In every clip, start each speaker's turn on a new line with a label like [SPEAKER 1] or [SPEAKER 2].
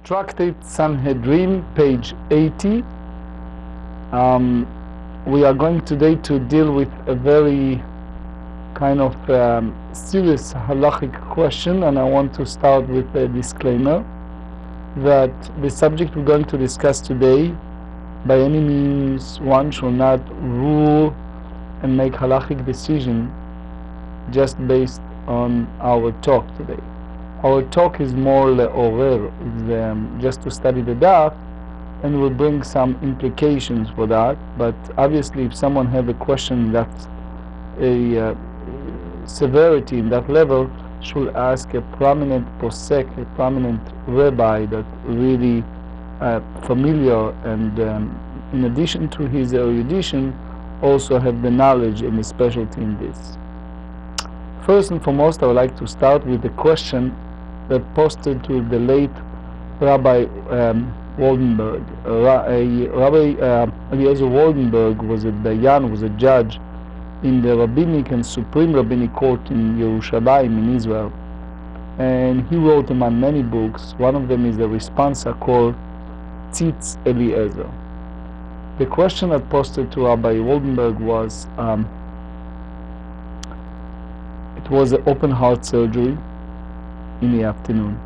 [SPEAKER 1] Tractate Sanhedrin, page 80. We are going today to deal with a very kind of serious halachic question, and I want to start with a disclaimer that the subject we're going to discuss today, by any means, one should not rule and make halachic decision just based on our talk today. Our talk is more le'orer, it's just to study the daf, and we'll bring some implications for that. But obviously, if someone have a question that's a severity in that level, should ask a prominent posek, a prominent rabbi that really familiar and in addition to his erudition, also have the knowledge and the specialty in this. First and foremost, I would like to start with the question that posted to the late Rabbi Waldenberg. Rabbi Eliezer Waldenberg was a dayan, was a judge in the rabbinic and supreme rabbinic court in Yerushalayim in Israel, and he wrote among many books. One of them is a responsa called Tzitz Eliezer. The question that posted to Rabbi Waldenberg was, it was an open heart surgery in the afternoon.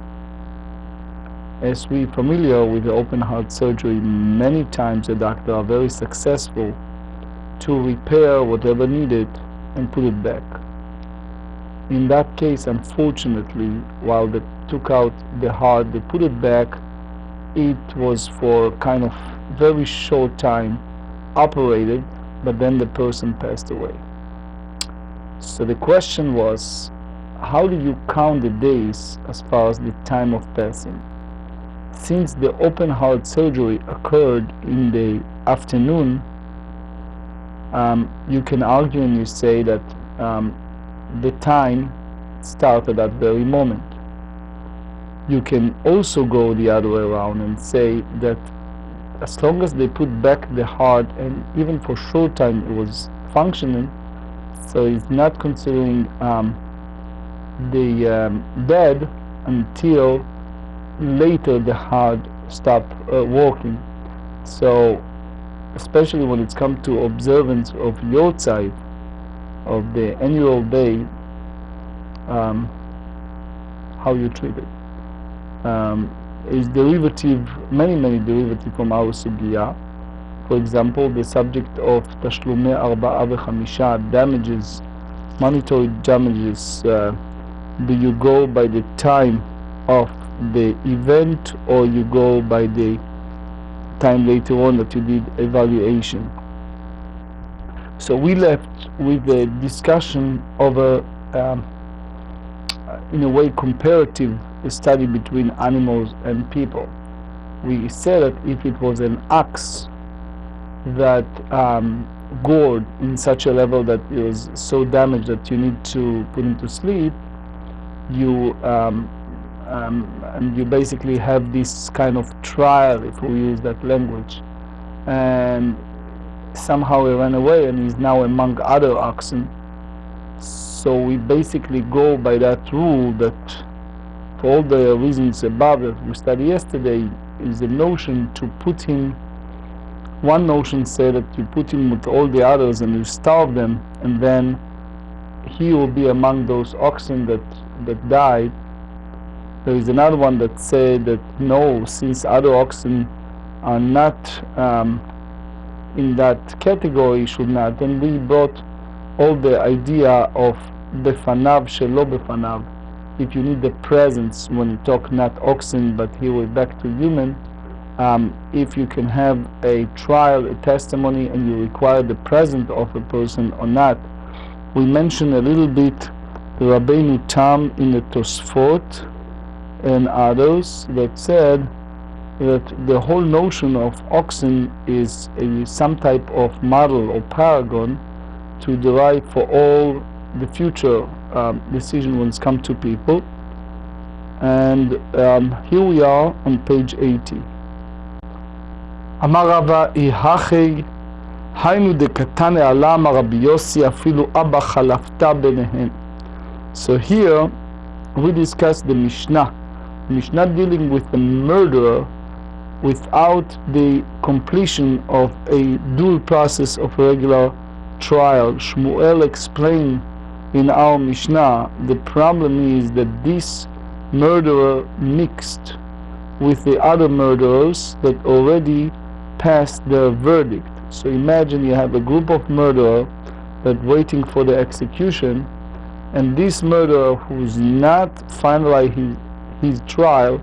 [SPEAKER 1] As we are familiar with the open heart surgery, many times the doctor are very successful to repair whatever needed and put it back. In that case, unfortunately, while they took out the heart, they put it back, it was for kind of very short time operated, but then the person passed away. So the question was, how do you count the days as far as the time of passing? Since the open heart surgery occurred in the afternoon, you can argue and you say that the time started at that very moment. You can also go the other way around and say that as long as they put back the heart, and even for short time it was functioning, so it's not considering the dead until later the heart stopped working. So especially when it's come to observance of Yortzeit, of the annual day, how you treat it is derivative, many derivative from our sugya. For example, the subject of tashlumei arba'a v'chamisha, damages, monetary damages. Do you go by the time of the event, or you go by the time later on that you did evaluation? So we left with a discussion of a, in a way, comparative study between animals and people. We said that if it was an ox that gored in such a level that it was so damaged that you need to put him to sleep, you and you basically have this kind of trial, if we use that language, and somehow he ran away and is now among other oxen. So we basically go by that rule that, for all the reasons above that we studied yesterday, is a notion to put him, one notion said that you put him with all the others and you starve them, and then he will be among those oxen that died. There is another one that said that no, since other oxen are not in that category, should not. And we brought all the idea of befanav shelo befanav. If you need the presence, when you talk not oxen, but here we're back to human, if you can have a trial, a testimony, and you require the presence of a person or not. We mentioned a little bit the Rabbeinu Tam in the Tosfot and others that said that the whole notion of oxen is some type of model or paragon to derive for all the future decision when it's come to people. And here we are on page 80. Amar Rava ihachei haynu dekatan e'alam Rabbi Yossi afilu abba chalafta benehem. So here we discuss the Mishnah Mishnah dealing with the murderer without the completion of a due process of a regular trial. Shmuel explained in our Mishnah, the problem is that this murderer mixed with the other murderers that already passed their verdict. So imagine you have a group of murderers that waiting for the execution, and this murderer who's not finalized his trial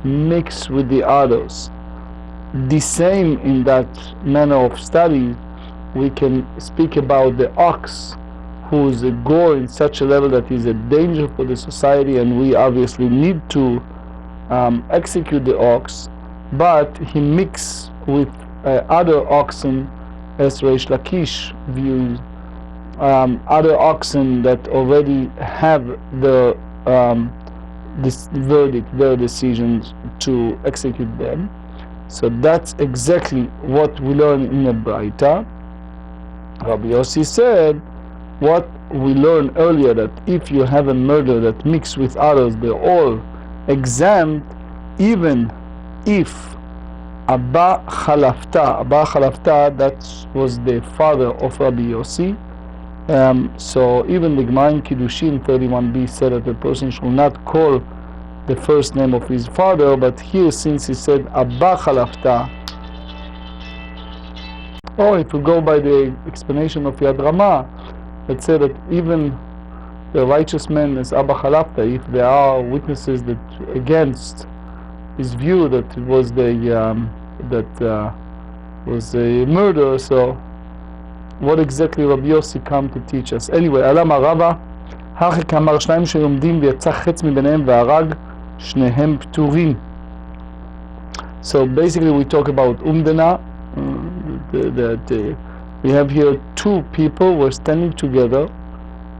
[SPEAKER 1] mixed with the others. The same in that manner of study, we can speak about the ox who's a gore in such a level that he's a danger for the society, and we obviously need to execute the ox, but he mixed with other oxen, as Reish Lakish views, other oxen that already have the this verdict, their decisions to execute them. So that's exactly what we learn in the Braita. Rabbi Yossi said what we learned earlier, that if you have a murder that mixed with others, they're all exempt, even if Abba Chalafta, that was the father of Rabbi Yossi. So even the Gemara in Kiddushin 31b said that the person should not call the first name of his father, but here, since he said Abba Chalafta, or if we go by the explanation of Yad Rama, that said that even the righteous man is Abba Chalafta, if there are witnesses that against his view that it was was a murder. So what exactly Rabbi Yossi come to teach us? Anyway, Alama Rava, Hachik Amar Shnayim Sheyomdim v'yatza chetz mibenehem v'harag shnehem pturim. So basically we talk about Umdana, that we have here two people were standing together,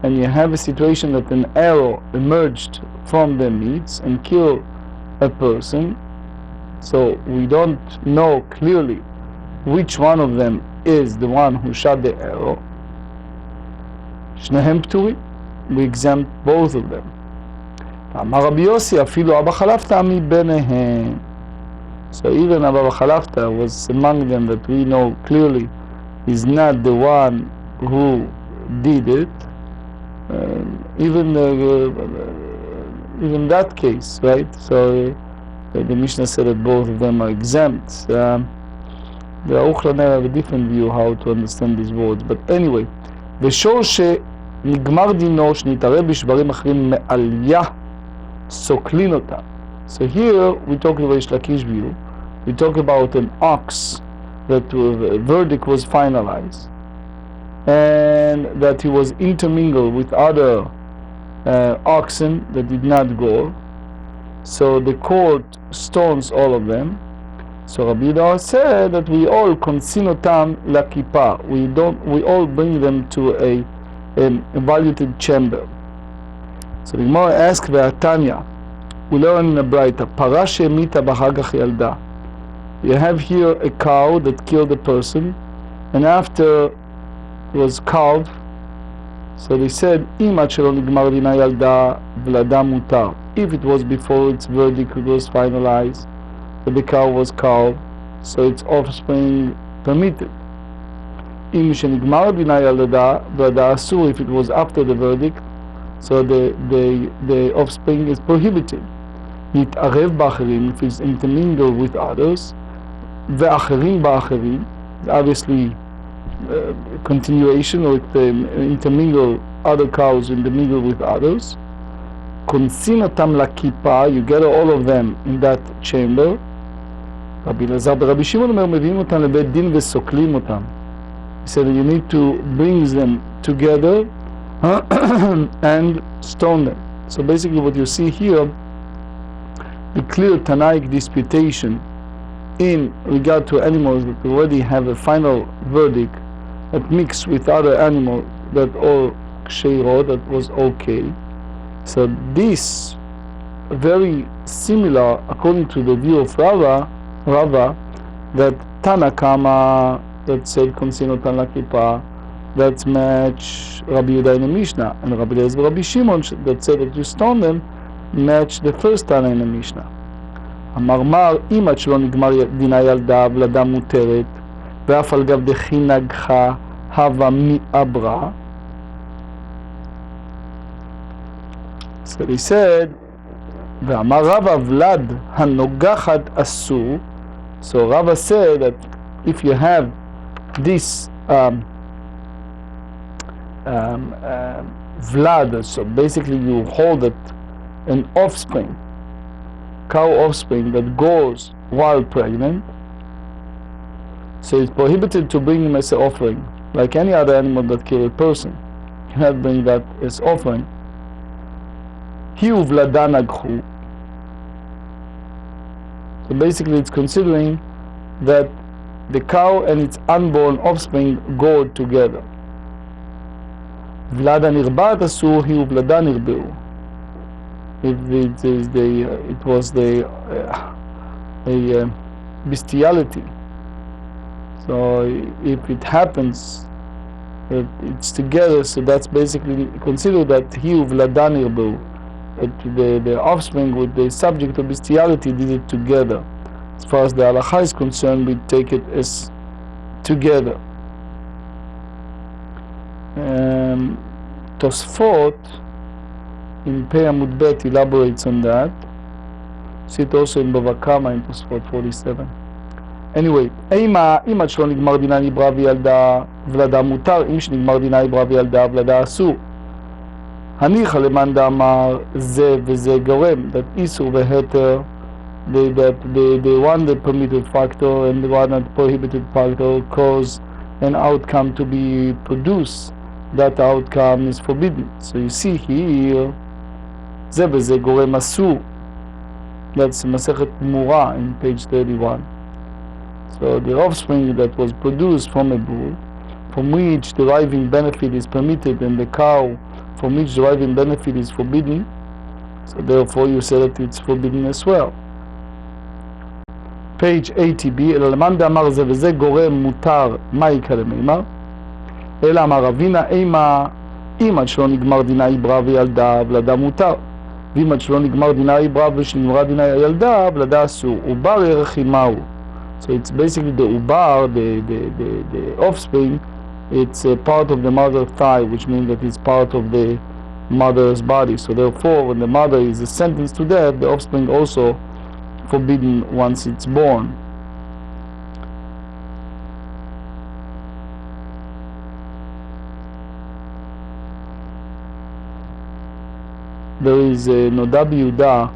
[SPEAKER 1] and you have a situation that an arrow emerged from their midst and killed a person. So we don't know clearly which one of them is the one who shot the arrow. Shnehem pturim, we exempt both of them. Amar Rabbi Yossi, afilu Abba Chalafta mibenehem. So even Abba Chalafta was among them that we know clearly is not the one who did it. Even that case, right? So the Mishnah said that both of them are exempt. The Aruch LaNer have a different view how to understand these words. But anyway, ושור שנגמר דינו שנתערב בשברים אחרים מעליה סוקלין אותה. So here we talk about Reish Lakish view. We talk about an ox that the verdict was finalized, and that he was intermingled with other oxen that did not go. So the court stones all of them. So Rabbi Yehuda said that we all consign otam lakipa. We all bring them to a evaluated chamber. So the Gemara asks, Ve'atanya, we learn in a Braita, Para she'emita b'hagach yalda. You have here a cow that killed a person, and after it was carved, so they said, Im ad shelo nigmar dina yalda v'lada mutar. If it was before its verdict was finalized, that the cow was carved, so its offspring permitted. Im shenigmar dina yalda v'lada asur. If it was after the verdict, so the offspring is prohibited. Nit'arev b'acherim, if it's intermingled with others. Ve'acherim ba'acherim, obviously continuation, or intermingle other cows intermingle with others. Consign otam lakipa, you gather all of them in that chamber. Rabbi Elazar ורבי שמעון אומר, מביאים אותם לבית דין וסוקלים אותם. He said that you need to bring them together and stone them. So basically what you see here, the clear Tanaic disputation in regard to animals that already have a final verdict that mixed with other animals that all ksheiro, that was okay. So this very similar, according to the view of Rava, that Tanakama that said Konsino Tanlakipa, that match Rabbi Yehuda in the Mishnah, and Rabbi Elazar Rabbi Shimon that said that you stone them, match the first Tana in the Mishnah. המרמר, אם עד שלא נגמר דינה ילדה ולדה מותרת, ואף על גב דחי נגחה הווה מעברה. So he said, ואמר רבא ולד הנוגחת אסור. So Rava said that if you have this vlad, so basically you hold it, an offspring, cow offspring that goes while pregnant, so it's prohibited to bring him as an offering, like any other animal that kills a person. You cannot bring that as offering. Hiu vlada nagchu. So basically it's considering that the cow and its unborn offspring go together. Vlada nirbat asur hiu vlada nirbeu. If it was the bestiality. So if it happens that it's together, so that's basically considered that hiu vlada nirbeu. The offspring with the subject of bestiality did it together. As far as the halacha is concerned, we take it as together. Tosfot in Pei Amud Bet elaborates on that. See it also in Bava Kama in Tosfot 47. Anyway, אם עד שלא נגמר דינה עברה וילדה ולדה מותר, אם שנגמר דינה עברה וילדה ולדה אסור. הניחא למאן דאמר זה וזה גורם, that איסור והתר, the one that permitted factor and the one that prohibited factor cause an outcome to be produced, that outcome is forbidden. So you see here, זה וזה גורם אסור. That's מסכת גמרא in page 31. So the offspring that was produced from a bull, from which deriving benefit is permitted, and the cow from which deriving benefit is forbidden, so therefore you say that it's forbidden as well. Page 80b, אלא למאן דאמר זה וזה גורם מותר, מה יקרא למימר? אלא אמר רבינה אימה, אם עד שלא נגמר דינה עברה וילדה ולדה מותר, ואם עד שלא נגמר דינה עברה ושנגמרה דינה ילדה ולדה אסור. עובר ירחי מהו? So it's basically the ubar, the offspring, it's a part of the mother's thigh, which means that it's part of the mother's body. So therefore, when the mother is sentenced to death, the offspring also forbidden once it's born. There is Noda Yehuda,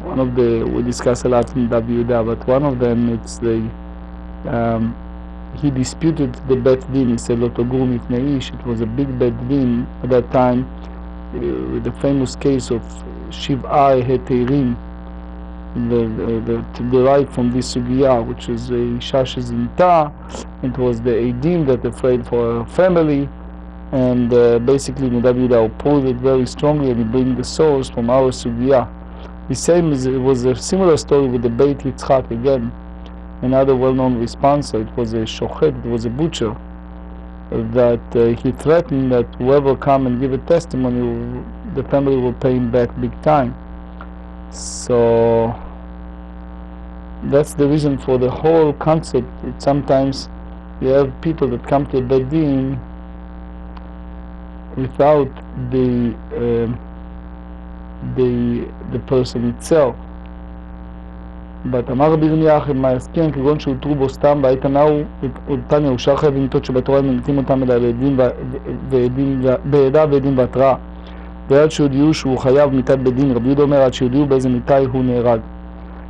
[SPEAKER 1] one of the, we discuss a lot in Yehuda, but one of them, it's the, he disputed the Bet Din. He said, Lotogur Mifnei Ish. It was a big Bet Din at that time, with the famous case of Shiv'ai Heteirim, derived from this Sugiyah, which is Isha Shezinta. It was the Eidim that afraid for her family, and basically Noda Yehuda opposed it very strongly, and he bring the source from our Sugiyah. The same as it was a similar story with the Beit Yitzchak again. Another well-known response, it was a shochet, it was a butcher, that he threatened that whoever come and give a testimony, the family will pay him back big time. So that's the reason for the whole concept. Sometimes you have people that come to a Beit Din without the person itself. But אמר רבי ירמיה אחי מהסכם כגון שהותרו בו סתם בעת הנאו ולתניא הוא שאר חייבים מיתות שבתורה הם ממיתים אותם אלא בעדה ועדים בהתראה, ועד שהודיעו שהוא חייב מיתת בדין. רבי יהודה אומר עד שהודיעו באיזה מיתה הוא נהרג.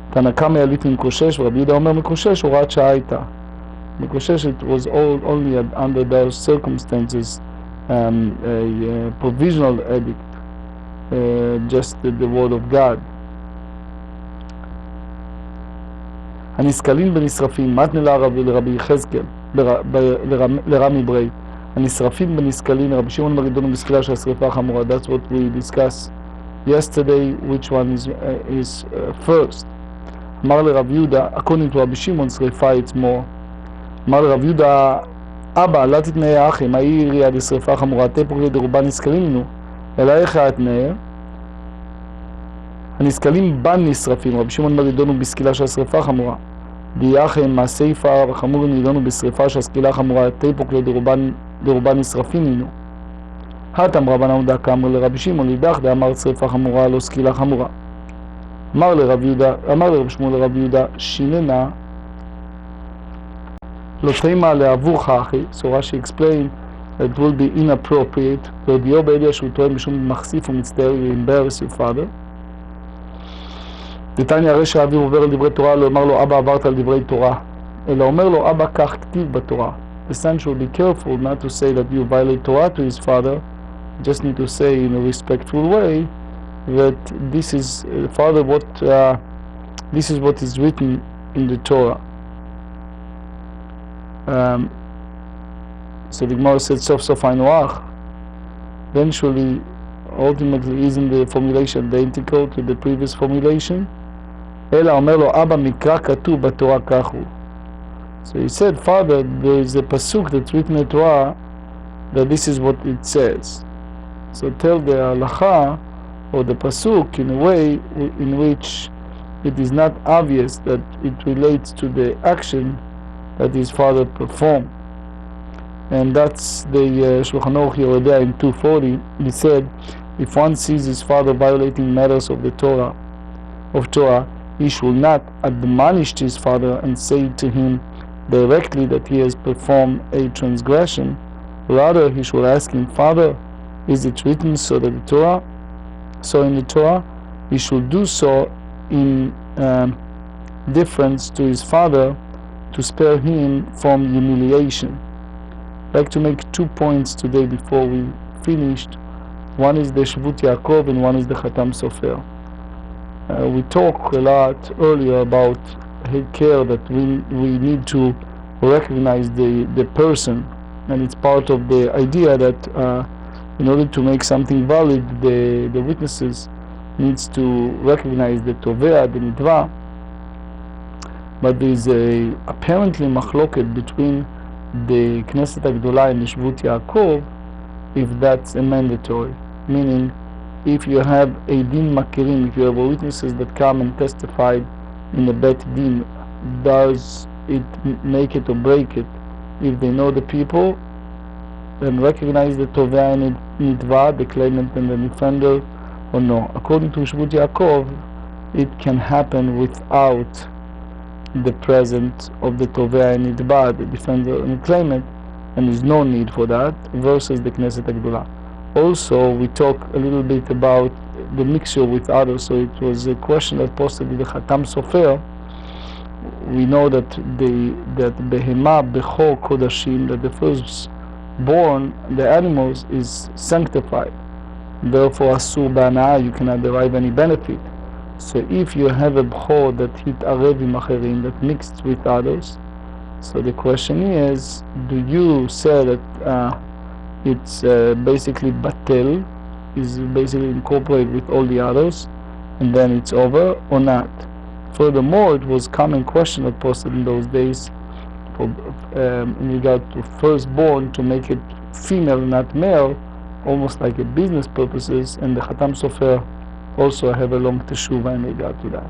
[SPEAKER 1] תנא קמא יליט מקושש, ורבי יהודה אומר מקושש הוראת שעה הייתה. מקושש it was only under those circumstances, a provisional edict, just the word of God. הנשכלים בנשרפים, מתנה לרבי יחזקאל, לרמי ברי. הנשרפים בנשכלים, רבי שמעון מרידון בסקילה של השריפה החמורה. That's what we discussed yesterday, which one is first. אמר לרב יהודה, according to רבי שמעון, שריפה it's more. אמר לרב יהודה, אבא, לא תתנאה אחי, מה היא יריעה דשריפה חמורה, תפורי דרובה נשכלים לנו, אלא איך התנאה, הנסקלים בן נשרפים, רבי שמעון נידונו בסקילה של שריפה חמורה. דיחם מהסייפה וחמורים נידונו בשריפה של סקילה חמורה, תיפוק דרובן נשרפים נינו. התם רבנן דקה אמר לרבי שמעון לידך דאמר שריפה חמורה לא סקילה חמורה. אמר לרבי שמעון לרבי יהודה שיננה לא תימה לעבורך אחי. So Rashi explained that it will be inappropriate והודיעו בידיעה שהוא טוען משום מחשיף ומצטער embarrass your father. דתניא הרי שהאביו עובר על דברי תורה, לא אומר לו אבא עברת על דברי תורה, אלא אומר לו אבא כך כתיב בתורה. The son should be careful not to say that you violate Torah to his father. You just need to say in a respectful way that this is father this is what is written in the Torah. So the Gemara said sof sof hainoach. Eventually, ultimately, isn't the formulation identical to the previous formulation? אלא אומר לו אבא מקרא כתוב בתורה כך הוא. So he said, father, there is a pasuk that's written in the Torah that this is what it says. So tell the halacha or the pasuk in a way in which it is not obvious that it relates to the action that his father performed. And that's the Shulchan Aruch Yerodea in 240. He said, if one sees his father violating matters of the Torah, he should not admonish his father and say to him directly that he has performed a transgression. Rather, he should ask him, Father, is it written so that in the Torah? He should do so in deference to his father to spare him from humiliation. I'd like to make 2 points today before we finished. One is the Shvut Yaakov and one is the Khatam Sofer. We talked a lot earlier about care that we need to recognize the person, and it's part of the idea that in order to make something valid, the witnesses needs to recognize the Tovea, the Nidva. But there is apparently machloket between the Knesset HaGdolah and the Shvut Yaakov if that's a mandatory, meaning if you have a din makirim, if you have witnesses that come and testify in the bet din, does it make it or break it if they know the people and recognize the Tovea and Nidva, the claimant and the defender, or no? According to Shvut Yaakov, it can happen without the presence of the Tovea and Nidva, the defender and the claimant, and there's no need for that, versus the Knesset HaGdolah. Also, we talk a little bit about the mixture with others, so it was a question that posted in the Khatam Sofer. We know that Behema Bechor Kodashim, that the firstborn, the animals, is sanctified. Therefore, Asur Ba'ana'ah, you cannot derive any benefit. So if you have a Bechor that hit Arevim Acherim, that mixed with others, so the question is, do you say that it's basically batel, is basically incorporated with all the others, and then it's over, or not? Furthermore, it was a common question that posted in those days for, in regard to firstborn, to make it female, not male, almost like a business purposes, and the Khatam Sofer also have a long teshuvah in regard to that.